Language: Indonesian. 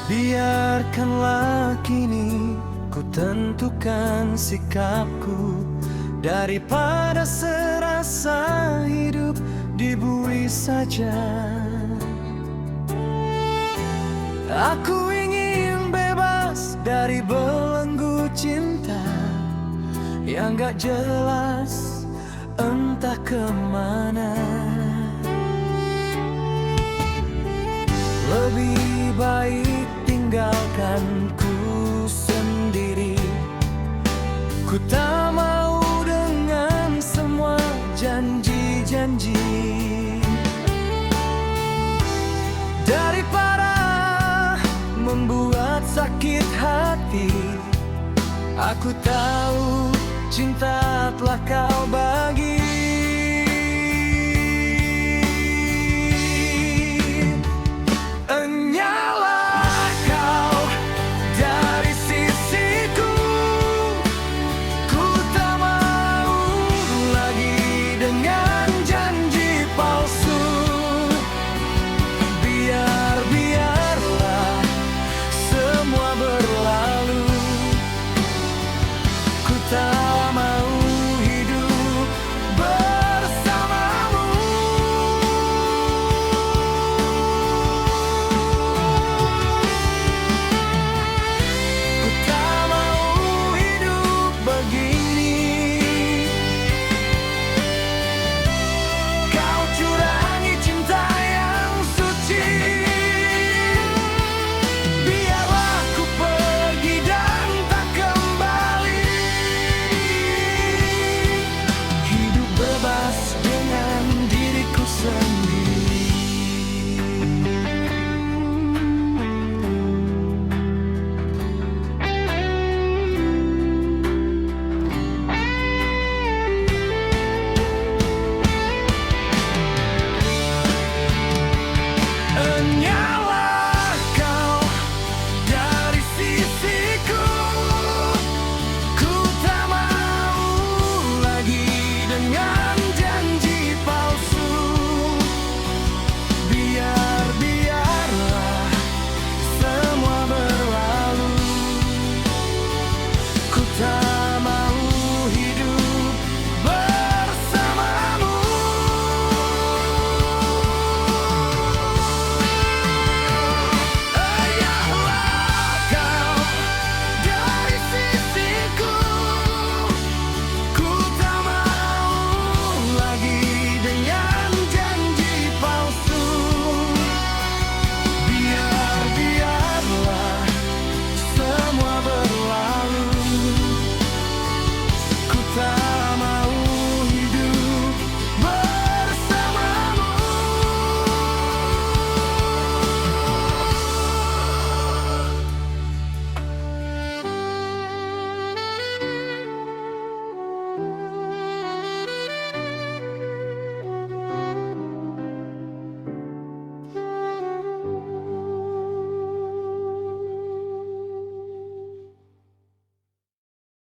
Biarkanlah kini ku tentukan sikapku, daripada serasa hidup dibui saja. Aku ingin bebas dari belenggu cinta yang gak jelas entah kemana. Lebih baik tinggalkan ku sendiri. Ku tak mau dengan semua janji-janji. Daripada membuat sakit hati, aku tahu cinta telah kau bagi.